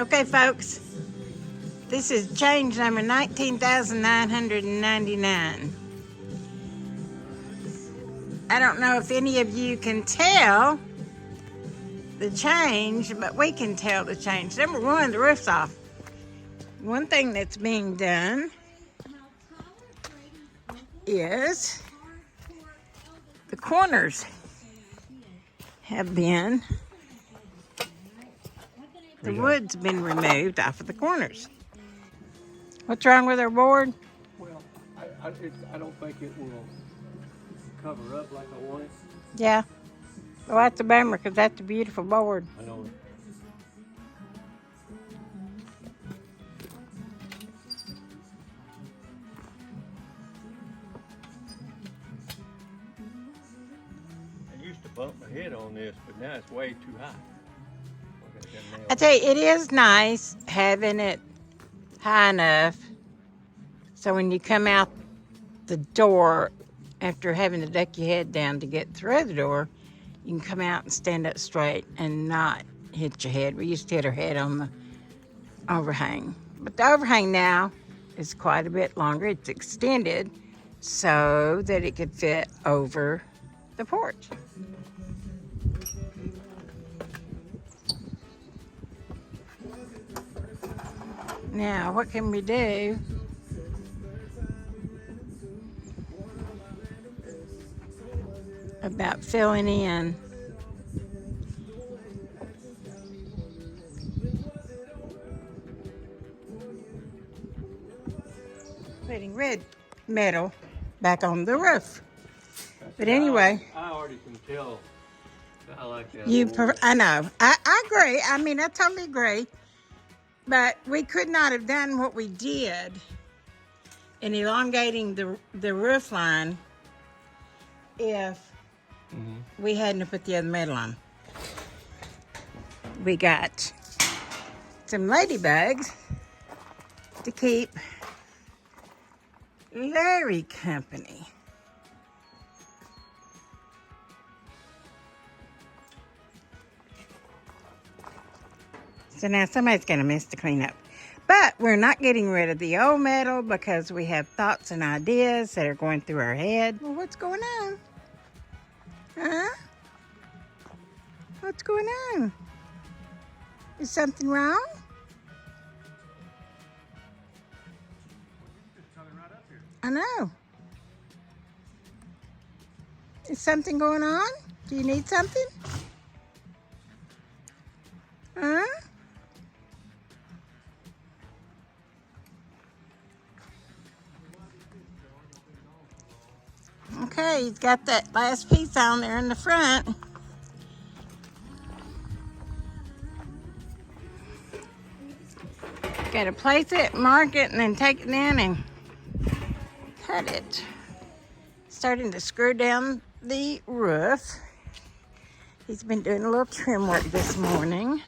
Okay, folks, this is change number 19,999. I don't know if any of you can tell the change, but we can tell the change. Number one, the roof's off. One thing that's being done is the corners have been, the wood's been removed off of the corners. What's wrong with our board? Well, I don't think it will cover up like I want it. Yeah. Well, that's a bummer because that's a beautiful board. I know it. I used to bump my head on this, but now it's way too high. I tell you, it is nice having it high enough so when you come out the door after having to duck your head down to get through the door, you can come out and stand up straight and not hit your head. We used to hit our head on the overhang. But the overhang now is quite a bit longer. It's extended so that it could fit over the porch. Now, what can we do? About filling in. Putting red metal back on the roof. But anyway. I already can tell that I like that. I know. I agree. I mean, I totally agree. But we could not have done what we did in elongating the roof line if we hadn't put the other metal on. We got some ladybugs to keep Larry company. So now somebody's going to miss to clean up. But we're not getting rid of the old metal because we have thoughts and ideas that are going through our head. Well, what's going on? Huh? What's going on? Is something wrong? I know. Is something going on? Do you need something? Huh? Okay, he's got that last piece on there in the front. Got to place it, mark it, and then take it in and cut it. Starting to screw down the roof. He's been doing a little trim work this morning.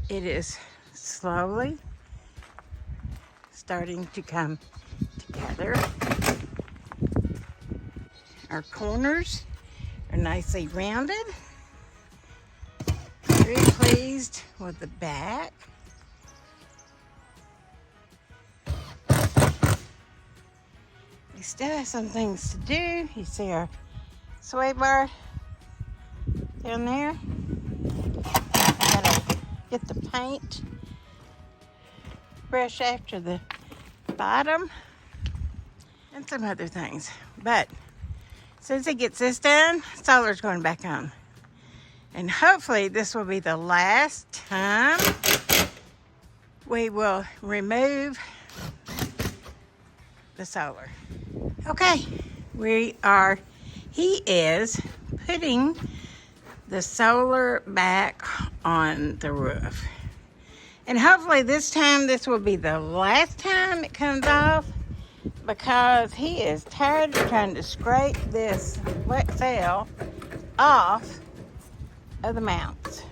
It is slowly starting to come together. Our corners are nicely rounded. Very pleased with the back. We still have some things to do. You see our sway bar down there. Gotta get the paint brush after the bottom and some other things. But as soon as he gets this done, solar's going back on. And hopefully this will be the last time we will remove the solar. Okay, he is putting the solar back on the roof. And hopefully this time, this will be the last time it comes off, because he is tired of trying to scrape this wet cell off of the mounts.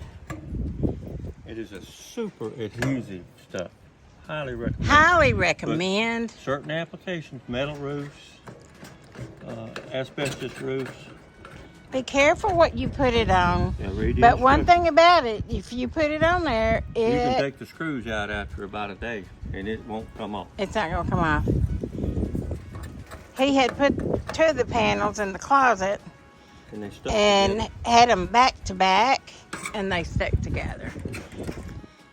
It is a super adhesive stuff. Highly recommend. Highly recommend. But certain applications, metal roofs, asbestos roofs, Be careful what you put it on. Yeah, read the But one instructions. thing about it, if you put it on there, You can it take the screws out after about a day, and it won't come off. it's not gonna come off. He had put two of the panels in the closet And they stuck and together. had them back to back, and they stuck together.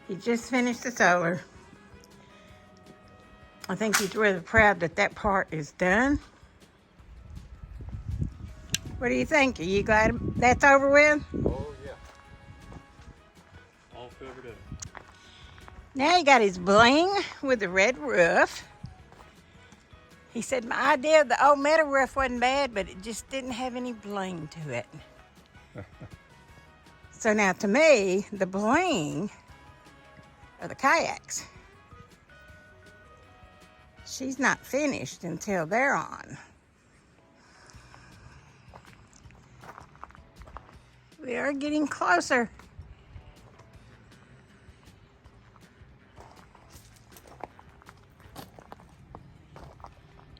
He just finished the solar. I think he's really proud that that part is done. What do you think? Are you glad that's over with? Oh yeah. All covered up. Now he got his bling with the red roof. He said my idea of the old metal roof wasn't bad, but it just didn't have any bling to it. So now to me, the bling are the kayaks. She's not finished until they're on. We are getting closer.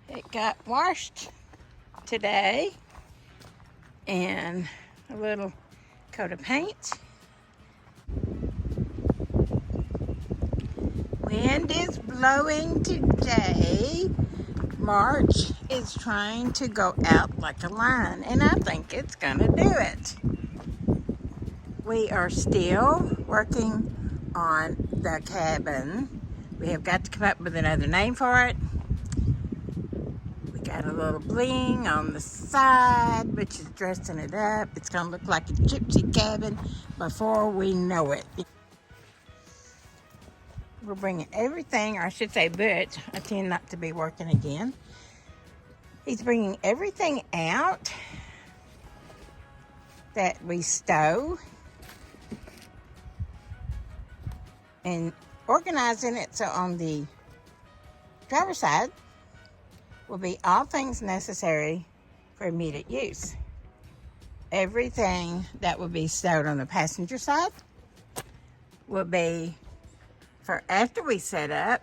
It got washed today and a little coat of paint. Wind is blowing today. March is trying to go out like a lion, and I think it's gonna do it. We are still working on the cabin. We have got to come up with another name for it. We got a little bling on the side, which is dressing it up. It's gonna look like a gypsy cabin before we know it. We're bringing everything, or I should say Butch, I tend not to be working again. He's bringing everything out that we stow and organizing it so on the driver's side will be all things necessary for immediate use. Everything that will be stowed on the passenger side will be for after we set up,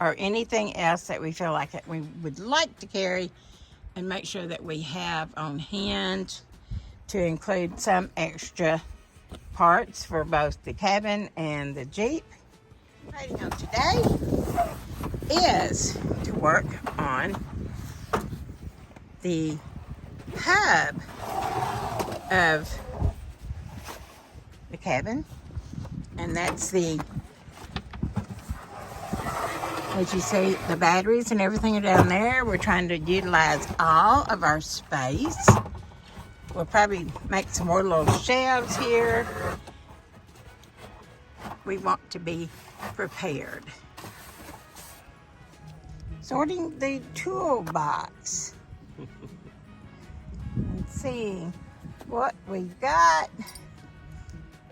or anything else that we feel like that we would like to carry and make sure that we have on hand, to include some extra parts for both the cabin and the Jeep. Waiting on today is to work on the hub of the cabin, and that's the, as you see, the batteries and everything are down there. We're trying to utilize all of our space. We'll probably make some more little shelves here. We want to be prepared. Sorting the toolbox and seeing what we've got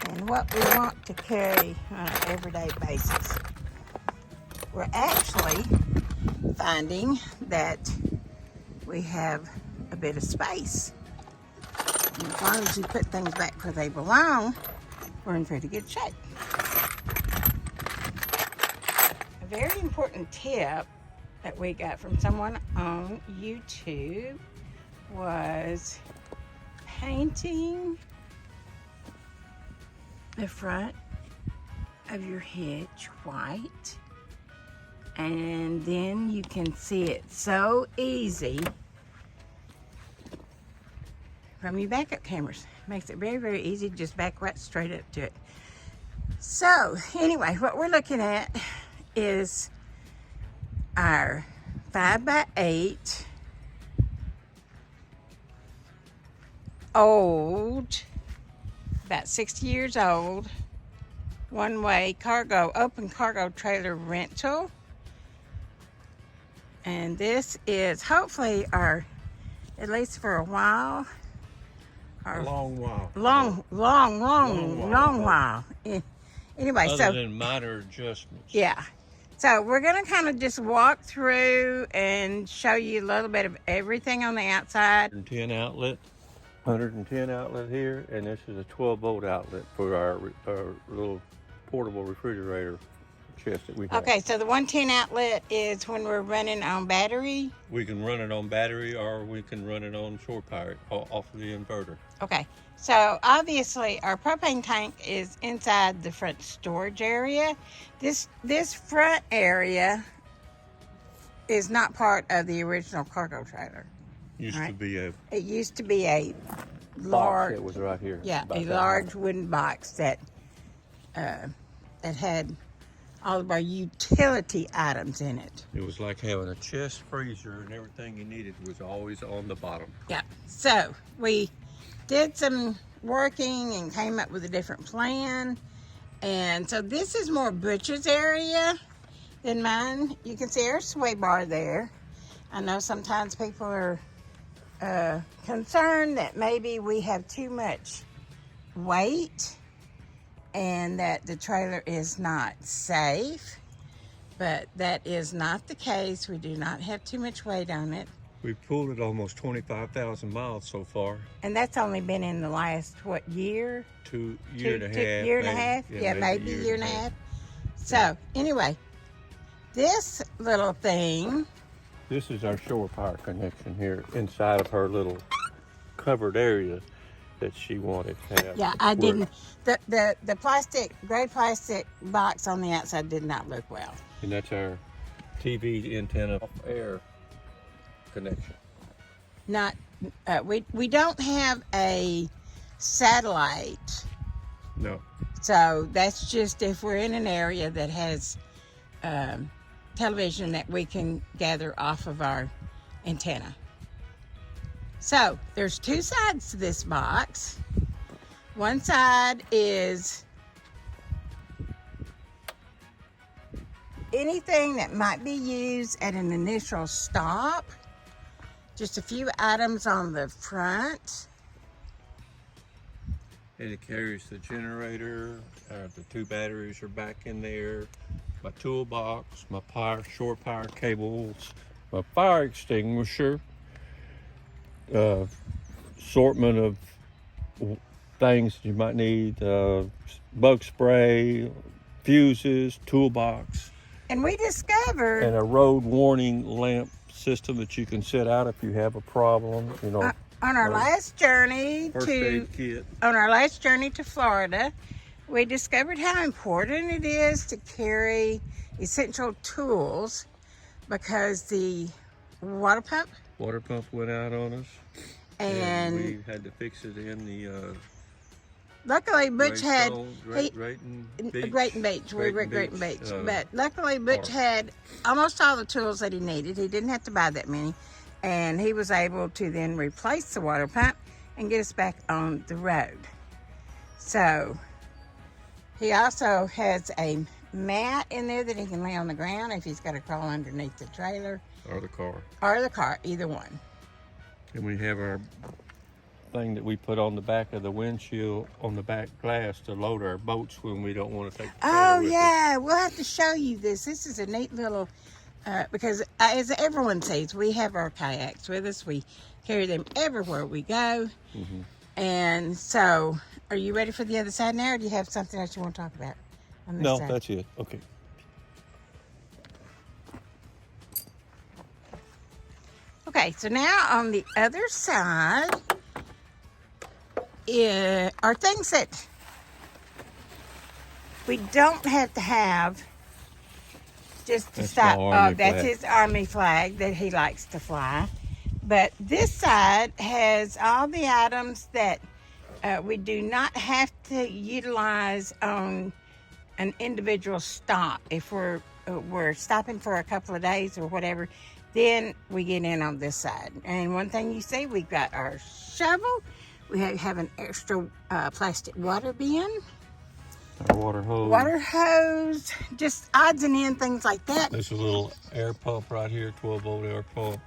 and what we want to carry on an everyday basis. We're actually finding that we have a bit of space. And as long as you put things back where they belong, we're in pretty good shape. A very important tip that we got from someone on YouTube was painting the front of your hitch white, and then you can see it so easy from your backup cameras. Makes it very, very easy to just back right straight up to it. So anyway, what we're looking at is our 5x8 old, about 60 years old, one-way cargo, open cargo trailer rental. And this is hopefully our, at least for a while, A long while. long while. Anyway, Other so than minor adjustments. yeah. So we're gonna kind of just walk through and show you a little bit of everything on the outside. 110 outlet. 110 outlet here, and this is a 12 volt outlet for our little portable refrigerator chest that we have. Okay, so the 110 outlet is when we're running on battery. We can run it on battery or we can run it on shore power off of the inverter. Okay, so obviously our propane tank is inside the front storage area. This front area is not part of the original cargo trailer. Used Right. to be a It used to be a box large, that was right here. yeah, about a that large high. wooden box that had all of our utility items in it. It was like having a chest freezer, and everything you needed was always on the bottom. Yeah. So we did some working and came up with a different plan. And so this is more Butch's area than mine. You can see our sway bar there. I know sometimes people are concerned that maybe we have too much weight and that the trailer is not safe, but that is not the case. We do not have too much weight on it. We've pulled it almost 25,000 miles so far. And that's only been in the last, what, year? Year and a half. Year and a maybe. half? Yeah, maybe a year and a half. So, anyway, this little thing, This is our shore power connection here inside of her little covered area that she wanted to have. yeah, I Where- didn't, the plastic, gray plastic box on the outside did not look well. And that's our TV antenna off air connection. Not, we don't have a satellite, No. so that's just if we're in an area that has television that we can gather off of our antenna. So there's two sides to this box. One side is anything that might be used at an initial stop. Just a few items on the front. And it carries the generator. The two batteries are back in there. My toolbox, my shore power cables, my fire extinguisher, assortment of things you might need, bug spray, fuses, toolbox, And we discovered and a road warning lamp system that you can set out if you have a problem. You know, on our last journey first to aid kit. Florida, we discovered how important it is to carry essential tools because the water pump Water pump went out on us, and we had to fix it in the luckily Butch had Grayton Beach. Grayton Beach. We were at Grayton Beach, but luckily Butch had almost all the tools that he needed. He didn't have to buy that many, and he was able to then replace the water pump and get us back on the road. So he also has a mat in there that he can lay on the ground if he's got to crawl underneath the trailer Or the car. or the car, either one. And we have our thing that we put on the back of the windshield on the back glass to load our boats when we don't want to take the trailer Oh with us. yeah, we'll have to show you this. This is a neat little, because as everyone sees, we have our kayaks with us. We carry them everywhere we go. Mhm. And so, are you ready for the other side now, or do you have something else you want to talk about on this No, side? that's it. Okay. Okay, so now on the other side are things that we don't have to have just to That's stop. my Army That's flag. his Army flag that he likes to fly. But this side has all the items that we do not have to utilize on an individual stop. If we're stopping for a couple of days or whatever, then we get in on this side. And one thing you see, we've got our shovel. We have an extra plastic water bin, Our water hose. just odds and ends, things like that. There's a little air pump right here, 12-volt air pump,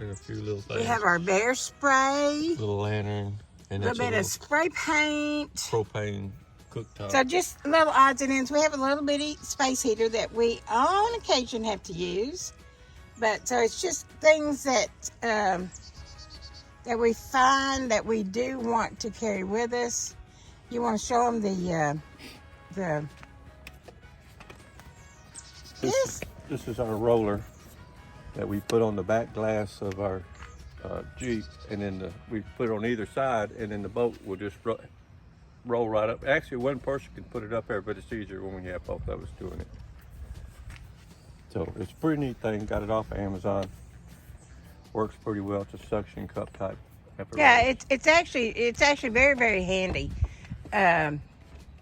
and a few little things. We have our bear spray, little lantern, and a that's little bit a of spray paint. propane cooktop. So just little odds and ends. We have a little bitty space heater that we on occasion have to use. But so it's just things that that we find that we do want to carry with us. You want to show them the This is our roller that we put on the back glass of our Jeep, and then we put it on either side, and then the boat will just roll right up. Actually, one person can put it up there, but it's easier when you have both of us doing it. So it's a pretty neat thing. Got it off of Amazon. Works pretty well. It's a suction cup type. Yeah, it's actually very, very handy.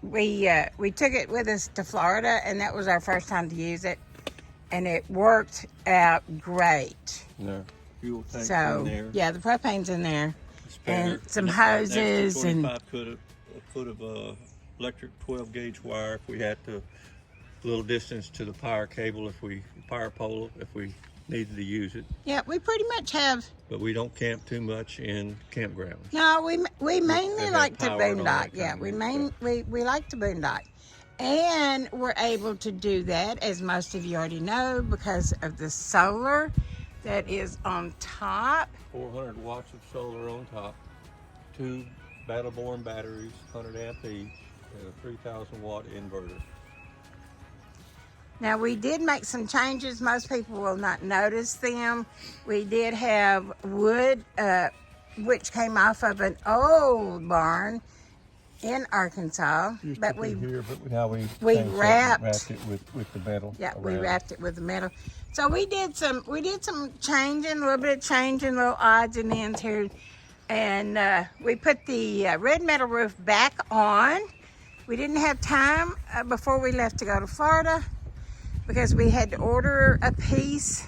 We took it with us to Florida, and that was our first time to use it, and it worked out great. No fuel tank So in there. yeah, the propane's in there, Spare. and some Right next to hoses and 25 foot of electric 12 gauge wire if we had to, a little distance to the power cable power pole if we needed to use it. yeah, we pretty much have. But we don't camp too much in campgrounds. No, we mainly have like to power and all that boondock. Yeah, kind of we like to boondock, and we're able to do that, as most of you already know, because of the solar that is on top. 400 watts of solar on top, 2 Battleborn batteries, 100 amp each, and a 3,000 watt inverter. Now, we did make some changes. Most people will not notice them. We did have wood, which came off of an old barn in Arkansas, but we wrapped it with the metal. Yeah, we wrapped it with the metal. So we did some changing, a little bit of changing, little odds and ends here, and we put the red metal roof back on. We didn't have time before we left to go to Florida, because we had to order a piece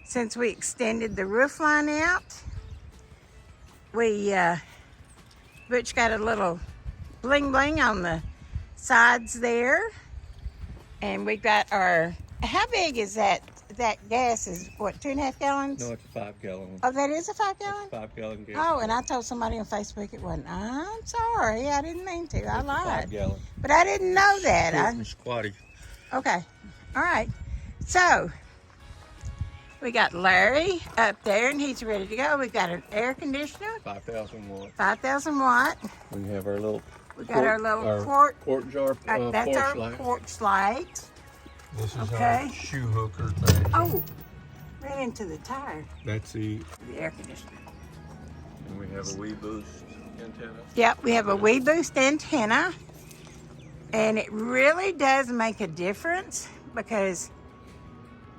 since we extended the roof line out. Butch got a little bling bling on the sides there, and we got our, how big is that gas? Is what, 2.5 gallons? No, it's a 5 gallon. Oh, that is a 5 gallon? It's a 5 gallon gas. Oh, and I told somebody on Facebook it wasn't. I'm sorry, I didn't mean to. I It's a 5 lied. gallon. But I didn't know that. Short and squatty. Okay. All right. So, we got Larry up there, and he's ready to go. We've got an air conditioner, 5,000 watt. 5,000 watt. We have our little We got our little quart. quart jar That's porch our light. porch light. This is Okay. our shoe hooker thing. Oh, ran into the tire. That's the, The air conditioner. and we have a WeBoost antenna. Yep, we have a WeBoost antenna, and it really does make a difference, because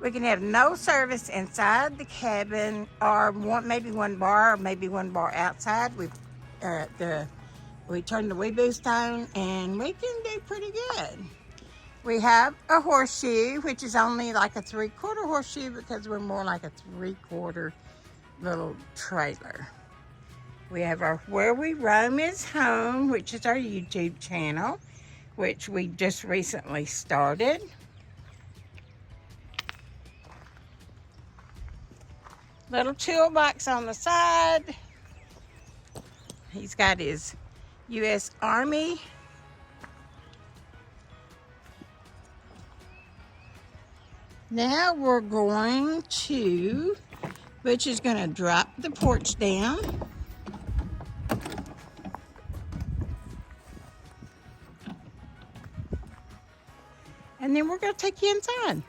we can have no service inside the cabin, or maybe one bar outside. We turn the WeBoost on, and we can do pretty good. We have a horseshoe, which is only like a 3/4 horseshoe, because we're more like a 3/4 little trailer. We have our Where We Roam Is Home, which is our YouTube channel, which we just recently started. Little toolbox on the side. He's got his U.S. Army. Now we're going to, Butch is going to drop the porch down. And then we're going to take you inside.